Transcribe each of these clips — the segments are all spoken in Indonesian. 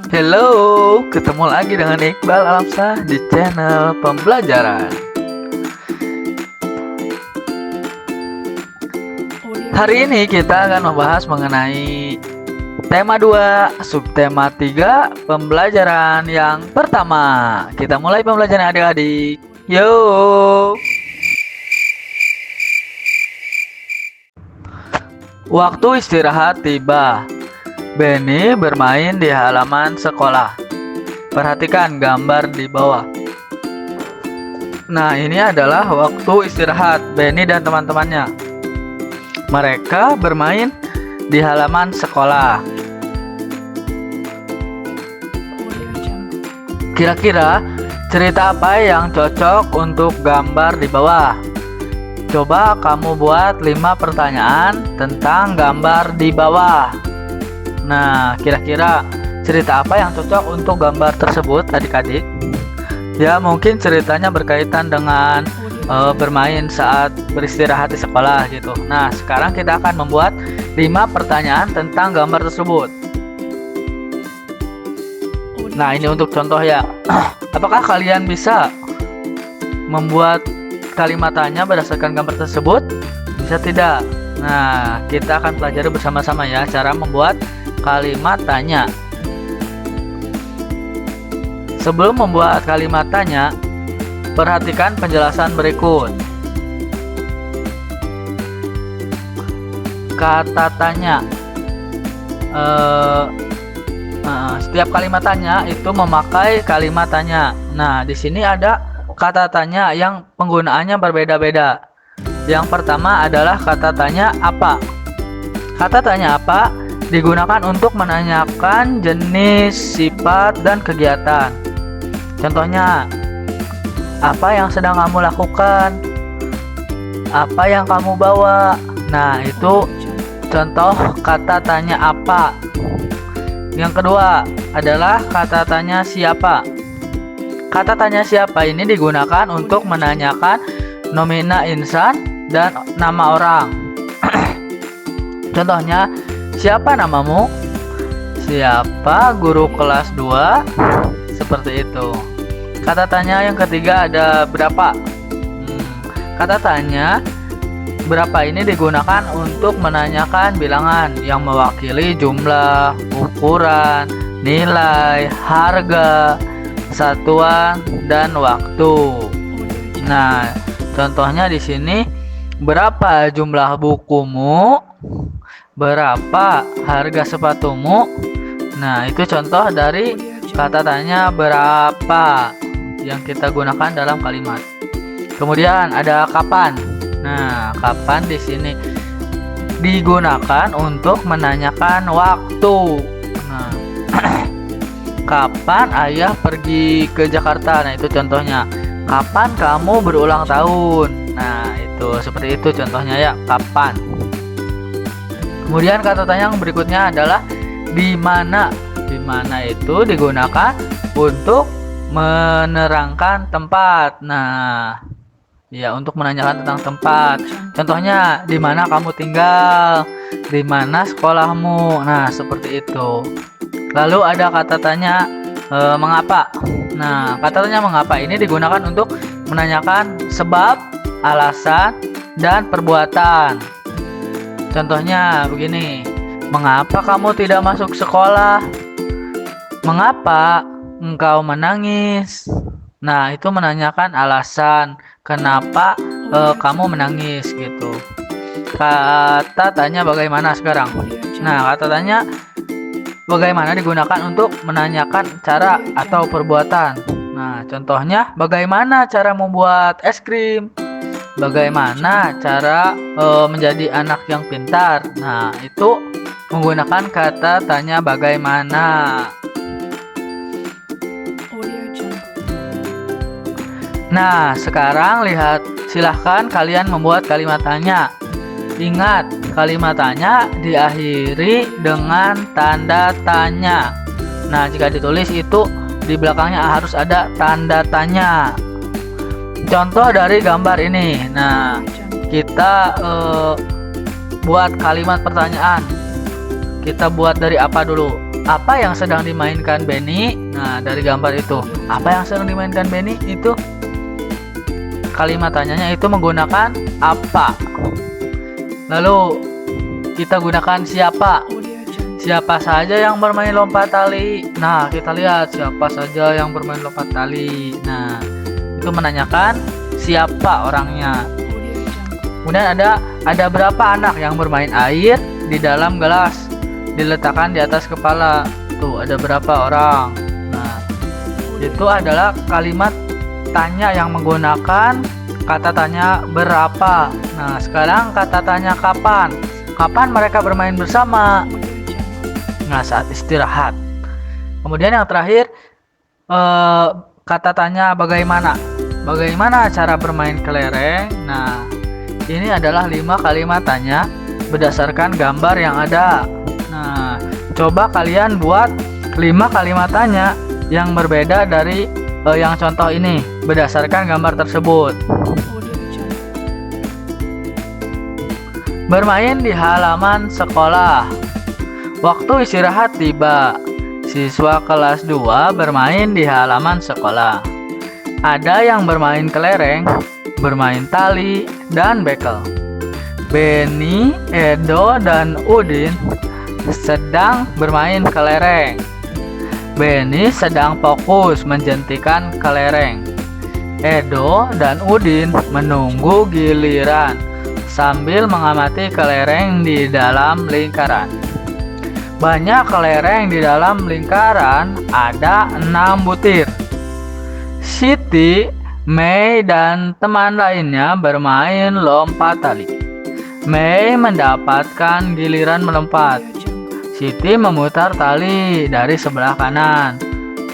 Hello, ketemu lagi dengan Iqbal Alamsah di channel pembelajaran. Hari ini kita akan membahas mengenai tema 2, subtema 3, pembelajaran yang pertama. Kita mulai pembelajaran adik-adik. Yo. Waktu istirahat tiba. Benny bermain di halaman sekolah. Perhatikan gambar di bawah. Nah, ini adalah waktu istirahat Benny dan teman-temannya. Mereka bermain di halaman sekolah. Kira-kira cerita apa yang cocok untuk gambar di bawah? Coba kamu buat 5 pertanyaan tentang gambar di bawah. Nah, kira-kira cerita apa yang cocok untuk gambar tersebut, adik-adik? Ya, mungkin ceritanya berkaitan dengan bermain saat beristirahat di sekolah gitu. Nah, sekarang kita akan membuat 5 pertanyaan tentang gambar tersebut. Nah, ini untuk contoh ya. Apakah kalian bisa membuat kalimat tanya berdasarkan gambar tersebut? Bisa tidak? Nah, kita akan pelajari bersama-sama ya cara membuat kalimat tanya. Sebelum membuat kalimat tanya, perhatikan penjelasan berikut. Kata tanya. Setiap kalimat tanya itu memakai kalimat tanya. Nah, di sini ada kata tanya yang penggunaannya berbeda-beda. Yang pertama adalah kata tanya apa. Kata tanya apa digunakan untuk menanyakan jenis, sifat, dan kegiatan. Contohnya, apa yang sedang kamu lakukan? Apa yang kamu bawa? Nah, itu contoh kata tanya apa. Yang kedua adalah kata tanya siapa. Kata tanya siapa ini digunakan untuk menanyakan nomina insan dan nama orang. Contohnya, siapa namamu? Siapa guru kelas 2? Seperti itu. Kata tanya yang ketiga ada berapa? Kata tanya berapa ini digunakan untuk menanyakan bilangan yang mewakili jumlah, ukuran, nilai, harga, satuan, dan waktu. Nah, contohnya di sini, berapa jumlah bukumu? Berapa harga sepatumu? Nah, itu contoh dari kata tanya berapa yang kita gunakan dalam kalimat. Kemudian ada kapan. Nah, kapan di sini digunakan untuk menanyakan waktu. Nah, kapan ayah pergi ke Jakarta? Nah, itu contohnya. Kapan kamu berulang tahun? Nah, itu seperti itu contohnya ya, kapan. Kemudian kata tanya yang berikutnya adalah di mana. Di mana itu digunakan untuk menerangkan tempat. Nah, ya, untuk menanyakan tentang tempat. Contohnya, di mana kamu tinggal? Di mana sekolahmu? Nah, seperti itu. Lalu ada kata tanya mengapa. Nah, kata tanya mengapa ini digunakan untuk menanyakan sebab, alasan, dan perbuatan. Contohnya begini, mengapa kamu tidak masuk sekolah? Mengapa engkau menangis? Nah, itu menanyakan alasan kenapa kamu menangis gitu. Kata tanya bagaimana sekarang? Nah, kata tanya bagaimana digunakan untuk menanyakan cara atau perbuatan. Nah, contohnya bagaimana cara membuat es krim? Bagaimana cara menjadi anak yang pintar? Nah, itu menggunakan kata tanya bagaimana. Nah, sekarang lihat, silahkan kalian membuat kalimat tanya. Ingat, kalimat tanya diakhiri dengan tanda tanya. Nah, jika ditulis itu di belakangnya harus ada tanda tanya. Contoh dari gambar ini. Nah, kita buat kalimat pertanyaan. Kita buat dari apa dulu? apa yang sedang dimainkan Benny? Nah, dari gambar itu, apa yang sedang dimainkan Benny? Itu kalimat tanyanya itu menggunakan apa? Lalu kita gunakan siapa? Siapa saja yang bermain lompat tali? Nah, kita lihat siapa saja yang bermain lompat tali. Nah, itu menanyakan siapa orangnya. Kemudian ada berapa anak yang bermain air di dalam gelas diletakkan di atas kepala. Tuh, ada berapa orang. Nah, itu adalah kalimat tanya yang menggunakan kata tanya berapa. Nah, sekarang kata tanya kapan. Kapan mereka bermain bersama? Nah, saat istirahat. Kemudian yang terakhir, kata tanya bagaimana. Bagaimana cara bermain kelereng? Nah, ini adalah 5 kalimat tanya berdasarkan gambar yang ada. Nah, coba kalian buat 5 kalimat tanya yang berbeda dari yang contoh ini berdasarkan gambar tersebut. Bermain di halaman sekolah. Waktu istirahat tiba. Siswa kelas 2 bermain di halaman sekolah. Ada yang bermain kelereng, bermain tali, dan bekel. Benny, Edo, dan Udin sedang bermain kelereng. Benny sedang fokus menjentikan kelereng. Edo dan Udin menunggu giliran sambil mengamati kelereng di dalam lingkaran. Banyak kelereng di dalam lingkaran, ada 6 butir. Siti, Mei, dan teman lainnya bermain lompat tali. Mei mendapatkan giliran melompat. Siti memutar tali dari sebelah kanan.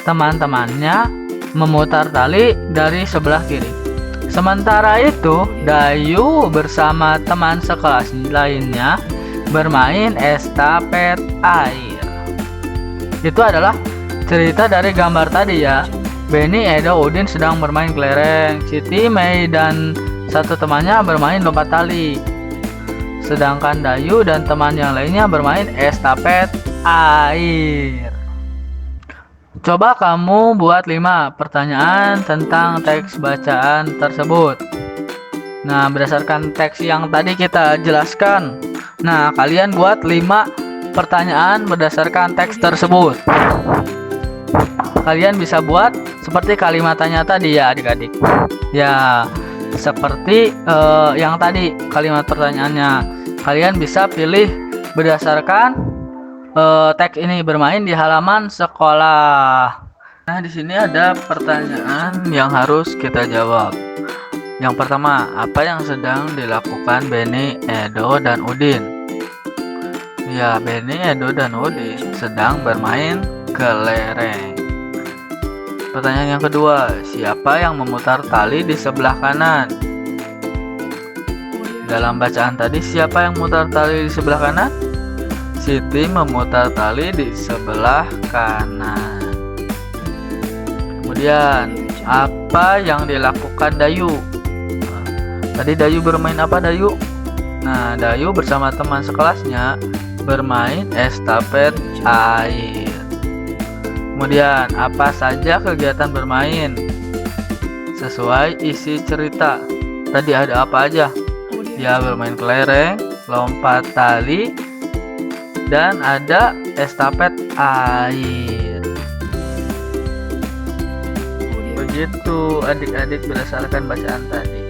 Teman-temannya memutar tali dari sebelah kiri. Sementara itu, Dayu bersama teman sekelas lainnya bermain estafet air. Itu adalah cerita dari gambar tadi ya. Benny, Edo, Udin sedang bermain kelereng. Siti, Mei, dan satu temannya bermain lompat tali. Sedangkan Dayu dan teman yang lainnya bermain estafet air. Coba kamu buat 5 pertanyaan tentang teks bacaan tersebut. Nah, berdasarkan teks yang tadi kita jelaskan. Nah, kalian buat 5 pertanyaan berdasarkan teks tersebut. Kalian bisa buat seperti kalimat tanya tadi ya adik-adik. Ya, seperti yang tadi kalimat pertanyaannya. Kalian bisa pilih berdasarkan teks ini bermain di halaman sekolah. Nah, di sini ada pertanyaan yang harus kita jawab. Yang pertama, apa yang sedang dilakukan Benny, Edo, dan Udin? Ya, Benny, Edo, dan Udin sedang bermain kelereng. Pertanyaan yang kedua, siapa yang memutar tali di sebelah kanan? Dalam bacaan tadi, siapa yang memutar tali di sebelah kanan? Siti memutar tali di sebelah kanan. Kemudian, apa yang dilakukan Dayu? Tadi Dayu bermain apa Dayu? Nah, Dayu bersama teman sekelasnya bermain estafet air. Kemudian, apa saja kegiatan bermain? Sesuai isi cerita. Tadi ada apa aja? Ya, bermain kelereng, lompat tali, dan ada estafet air. Begitu adik-adik berdasarkan bacaan tadi.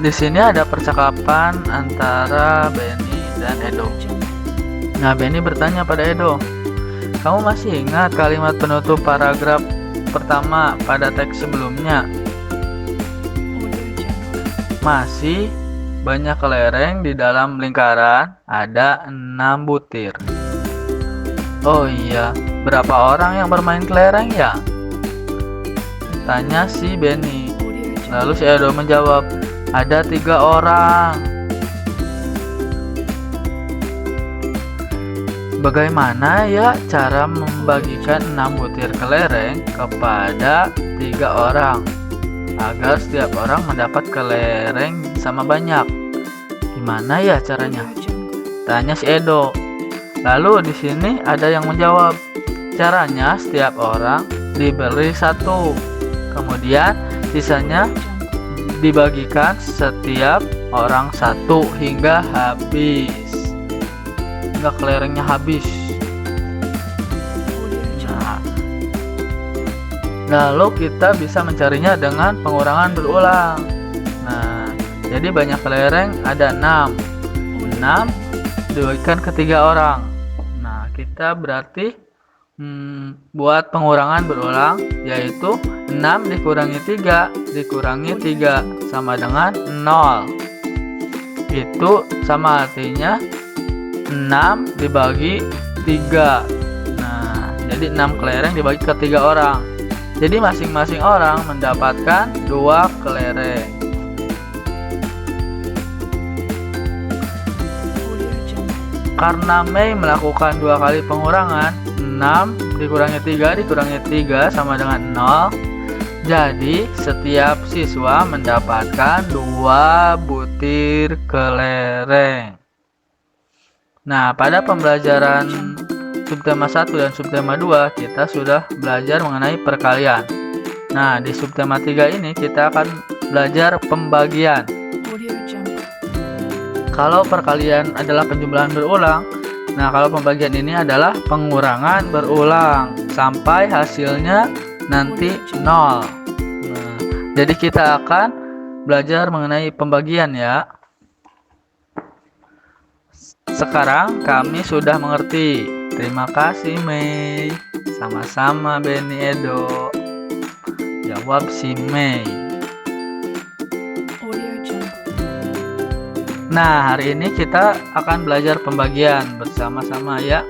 Di sini ada percakapan antara Benny dan Edo. Nah, Benny bertanya pada Edo, kamu masih ingat kalimat penutup paragraf pertama pada teks sebelumnya? Masih. Banyak kelereng di dalam lingkaran, ada 6 butir. Oh iya, berapa orang yang bermain kelereng ya? Tanya si Benny. Lalu si Edo menjawab, ada 3 orang. Bagaimana ya cara membagikan 6 butir kelereng kepada 3 orang agar setiap orang mendapat kelereng sama banyak? Gimana ya caranya? Tanya si Edo. Lalu di sini ada yang menjawab. Caranya setiap orang diberi 1. Kemudian sisanya dibagikan setiap orang 1 hingga habis. Hingga kelerengnya habis. Nah, lalu kita bisa mencarinya dengan pengurangan berulang. Nah, jadi banyak kelereng ada 6. 6 dibagikan ke 3 orang. Nah, kita berarti buat pengurangan berulang, yaitu 6 dikurangi 3 dikurangi 3 sama dengan 0. Itu sama artinya 6 dibagi 3. Nah, jadi 6 kelereng dibagi ke 3 orang. Jadi masing-masing orang mendapatkan 2 kelereng. Karena Mei melakukan 2 kali pengurangan, 6 dikurangi 3 dikurangi 3 sama dengan 0. Jadi setiap siswa mendapatkan 2 butir kelereng. Nah, pada pembelajaran subtema 1 dan subtema 2 kita sudah belajar mengenai perkalian. Nah, di subtema 3 ini kita akan belajar pembagian. Kalau perkalian adalah penjumlahan berulang, nah kalau pembagian ini adalah pengurangan berulang sampai hasilnya nanti 0. Nah, jadi kita akan belajar mengenai pembagian ya. Sekarang kami sudah mengerti. Terima kasih Mei. Sama-sama Beni Edo. Jawab si Mei. Nah, hari ini kita akan belajar pembagian bersama-sama ya.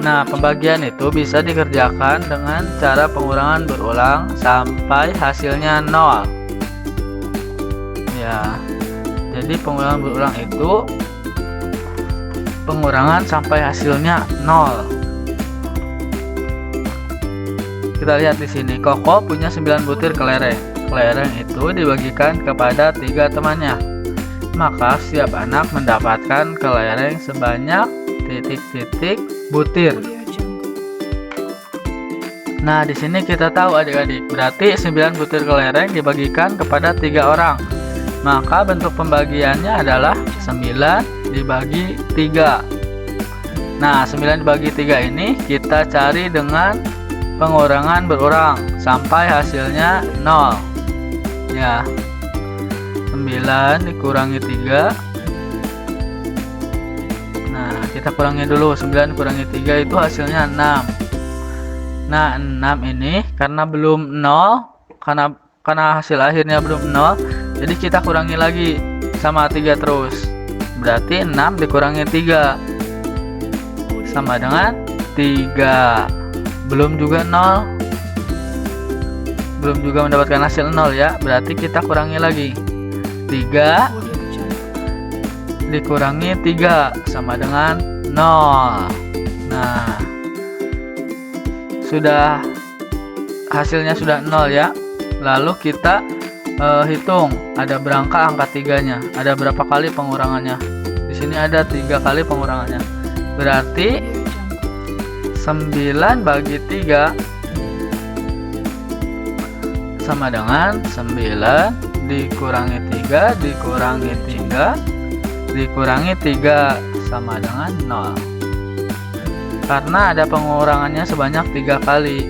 Nah, pembagian itu bisa dikerjakan dengan cara pengurangan berulang sampai hasilnya 0. Ya, jadi pengurangan berulang itu pengurangan sampai hasilnya 0. Kita lihat di sini, Koko punya 9 butir kelereng. Kelereng itu dibagikan kepada 3 temannya. Maka setiap anak mendapatkan kelereng sebanyak titik-titik butir. Nah, di sini kita tahu adik-adik, berarti 9 butir kelereng dibagikan kepada 3 orang. Maka bentuk pembagiannya adalah 9 dibagi 3. Nah, 9 dibagi 3 ini kita cari dengan pengurangan berulang sampai hasilnya 0. Ya, 9 dikurangi 3. Nah, kita kurangi dulu. 9 kurangi 3 itu hasilnya 6. Nah, 6 ini karena belum 0, karena hasil akhirnya belum 0, jadi kita kurangi lagi sama 3 terus. Berarti 6 dikurangi 3 sama dengan 3. Belum juga 0. Belum juga mendapatkan hasil 0 ya. Berarti kita kurangi lagi. 3 dikurangi 3 sama dengan 0. Nah, sudah hasilnya sudah 0 ya. Lalu kita hitung ada berangka angka 3-nya. Ada berapa kali pengurangannya? Di sini ada 3 kali pengurangannya. Berarti 9 bagi 3 sama dengan 9 dikurangi 3 dikurangi 3 dikurangi 3 sama dengan 0. Karena ada pengurangannya sebanyak 3 kali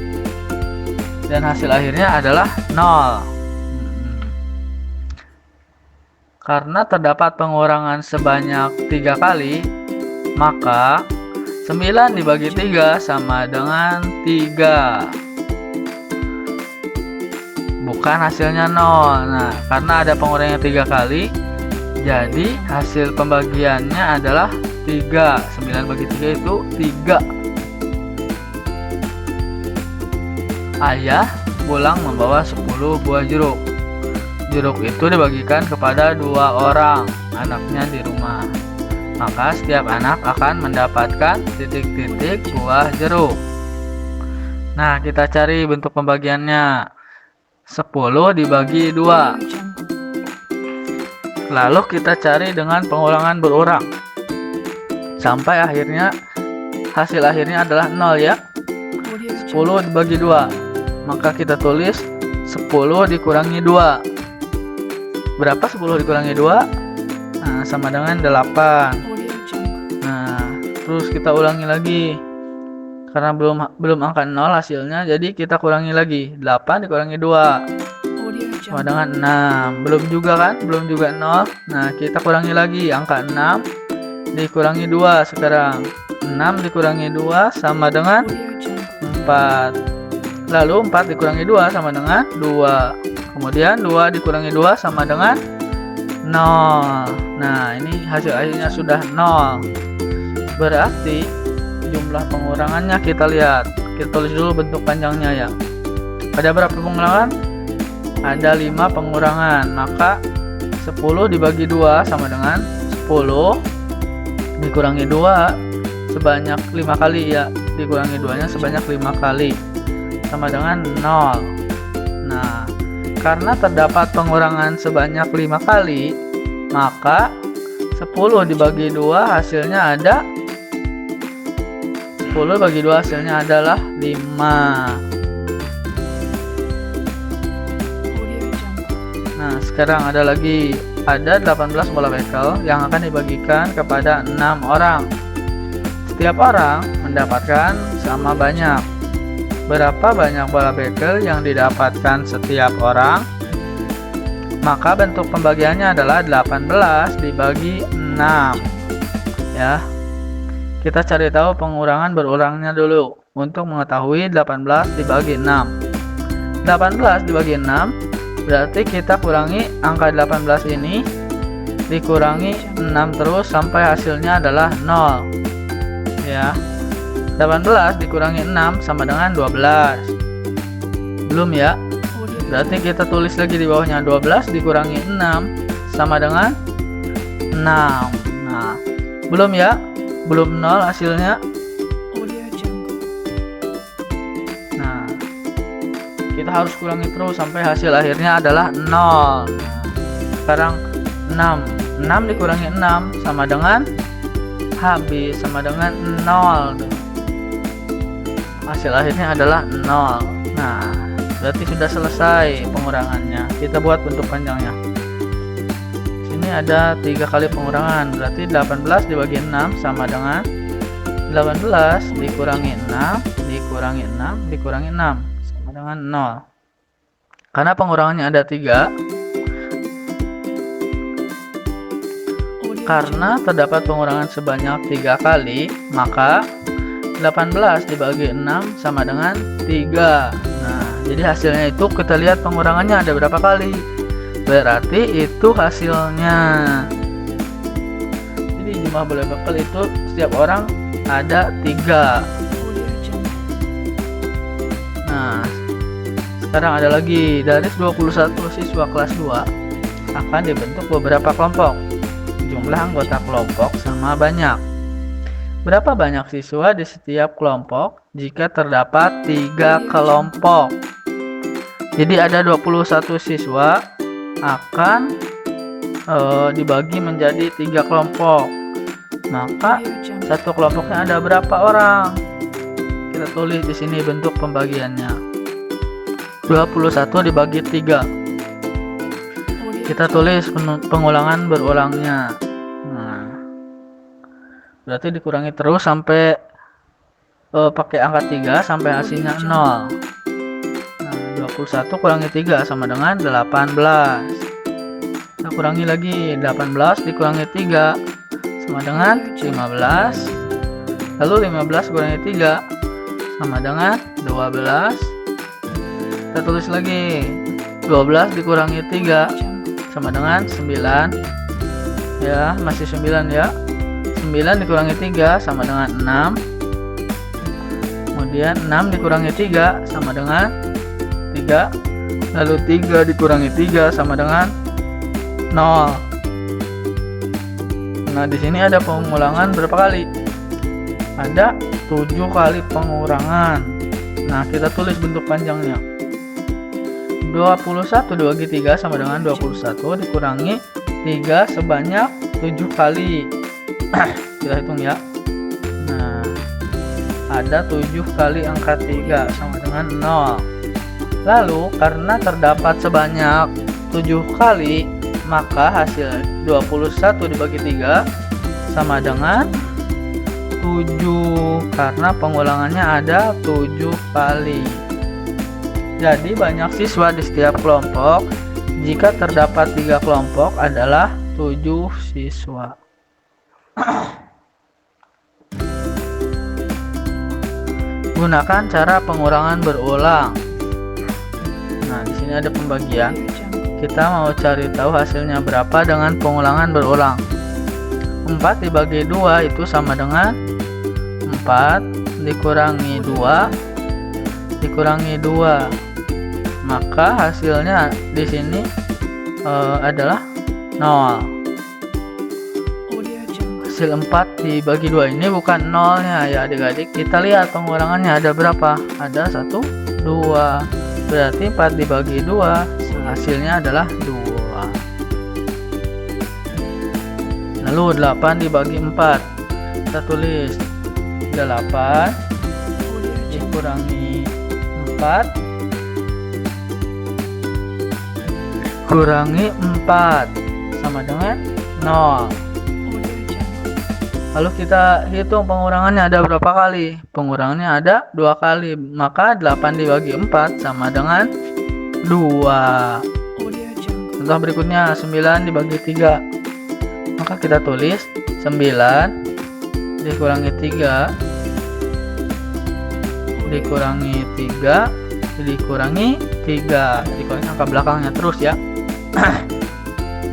dan hasil akhirnya adalah 0. Karena terdapat pengurangan sebanyak 3 kali, maka 9 dibagi 3 sama dengan 3. Bukan hasilnya 0. Nah, karena ada pengurangannya 3 kali, jadi hasil pembagiannya adalah 3. 9 bagi 3 itu 3. Ayah pulang membawa 10 buah jeruk. Jeruk itu dibagikan kepada 2 orang anaknya di rumah. Maka setiap anak akan mendapatkan titik-titik buah jeruk. Nah, kita cari bentuk pembagiannya. 10 dibagi 2. Lalu kita cari dengan pengulangan berurang sampai akhirnya hasil akhirnya adalah 0 ya. 10 dibagi 2, maka kita tulis 10 dikurangi 2. Berapa 10 dikurangi 2? Nah, sama dengan 8. Nah, terus kita ulangi lagi. Karena belum angka 0 hasilnya, jadi kita kurangi lagi. 8 dikurangi 2 sama dengan 6. Belum juga kan? Belum juga 0. Nah, kita kurangi lagi. Angka 6 dikurangi 2 sekarang. 6 dikurangi 2 sama dengan 4. Lalu 4 dikurangi 2 sama dengan 2. Kemudian 2 dikurangi 2 sama dengan 0. Nah, ini hasil akhirnya sudah 0. Berarti jumlah pengurangannya kita lihat. Kita tulis dulu bentuk panjangnya ya. Ada berapa pengurangan? Ada 5 pengurangan. Maka 10 dibagi 2 sama dengan 10 dikurangi 2 sebanyak 5 kali ya. Dikurangi 2 nya sebanyak 5 kali sama dengan 0. Nah, karena terdapat pengurangan sebanyak 5 kali, maka 10 dibagi 2 hasilnya ada 10 bagi 2 hasilnya adalah 5. Nah, sekarang ada 18 bola bekel yang akan dibagikan kepada 6 orang. Setiap orang mendapatkan sama banyak. Berapa banyak bola bekel yang didapatkan setiap orang? Maka bentuk pembagiannya adalah 18 dibagi 6. Ya. Kita cari tahu pengurangan berurangnya dulu untuk mengetahui 18 dibagi 6. 18 dibagi 6 berarti kita kurangi angka 18 ini dikurangi 6 terus sampai hasilnya adalah 0. Ya. 18 dikurangi 6 sama dengan 12. Belum ya? Berarti kita tulis lagi di bawahnya 12 dikurangi 6 sama dengan 6. Nah, belum ya? Belum 0 hasilnya. Nah, kita harus kurangi terus sampai hasil akhirnya adalah 0. Nah, sekarang 6 dikurangi 6 sama dengan habis sama dengan 0. Hasil akhirnya adalah 0. Nah, berarti sudah selesai pengurangannya. Kita buat bentuk panjangnya. Sini ada 3 kali pengurangan, berarti 18 dibagi 6 sama dengan 18 dikurangi 6 dikurangi 6 dikurangi 6 sama dengan 0. Karena pengurangannya ada 3, karena terdapat pengurangan sebanyak 3 kali, maka 18 dibagi 6 sama dengan 3. Nah, jadi hasilnya itu kita lihat pengurangannya ada berapa kali. Berarti itu hasilnya. Jadi jumlah bola bekel itu setiap orang ada 3. Nah, sekarang ada lagi dari 21 siswa kelas 2 akan dibentuk beberapa kelompok. Jumlah anggota kelompok sama banyak. Berapa banyak siswa di setiap kelompok jika terdapat 3 kelompok? Jadi ada 21 siswa akan dibagi menjadi 3 kelompok. Maka satu kelompoknya ada berapa orang? Kita tulis di sini bentuk pembagiannya. 21 dibagi 3. Kita tulis pengulangan berulangnya. Nah, berarti dikurangi terus sampai pakai angka 3 sampai hasilnya 0. Nah, 21 kurangi 3 sama dengan 18. Kita kurangi lagi, 18 dikurangi 3 sama dengan 15. Lalu 15 kurangi 3 sama dengan 12. Kita tulis lagi, 12 dikurangi 3 sama dengan 9. Ya, masih 9 ya. 9 dikurangi 3 sama dengan 6. Kemudian 6 dikurangi 3 sama dengan 3. Lalu 3 dikurangi 3 sama dengan 0. Nah, di sini ada pengulangan berapa kali? Ada 7 kali pengurangan. Nah, kita tulis bentuk panjangnya. 21 dibagi 3 sama dengan 21 dikurangi 3 sebanyak 7 kali. Kita hitung ya. Nah, ada 7 kali angka 3 sama dengan 0. Lalu karena terdapat sebanyak 7 kali, maka hasil 21 dibagi 3 sama dengan 7, karena pengulangannya ada 7 kali. Jadi banyak siswa di setiap kelompok. Jika terdapat 3 kelompok adalah 7 siswa. Gunakan cara pengurangan berulang. Nah, di sini ada pembagian. Kita mau cari tahu hasilnya berapa dengan pengulangan berulang. 4 dibagi 2 itu sama dengan 4 dikurangi 2 dikurangi 2. Maka hasilnya di sini adalah 0. Hasil 4 dibagi 2 ini bukan nolnya ya adik-adik. Kita lihat pengurangannya ada berapa. Ada 1, 2. Berarti 4 dibagi 2 hasilnya adalah 2. Lalu 8 dibagi 4. Kita tulis 8 dikurangi 4 kurangi 4 sama dengan 0. Lalu kita hitung pengurangannya ada berapa kali. Pengurangannya ada 2 kali. Maka 8 dibagi 4 sama dengan 2. Contoh berikutnya 9 dibagi 3. Maka kita tulis 9 dikurangi 3 dikurangi 3 dikurangi 3. Dikurangi angka belakangnya terus ya.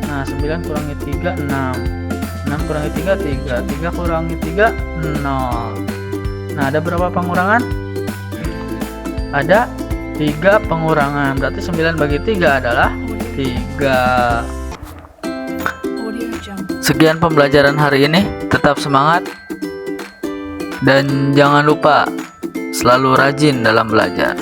Nah, 9 kurangi 3 6. 6 kurangi 3 3. 3 kurangi 3 0. Nah, ada berapa pengurangan? Ada 3 pengurangan. Berarti 9 bagi 3 adalah 3. Sekian pembelajaran hari ini. Tetap semangat dan jangan lupa selalu rajin dalam belajar.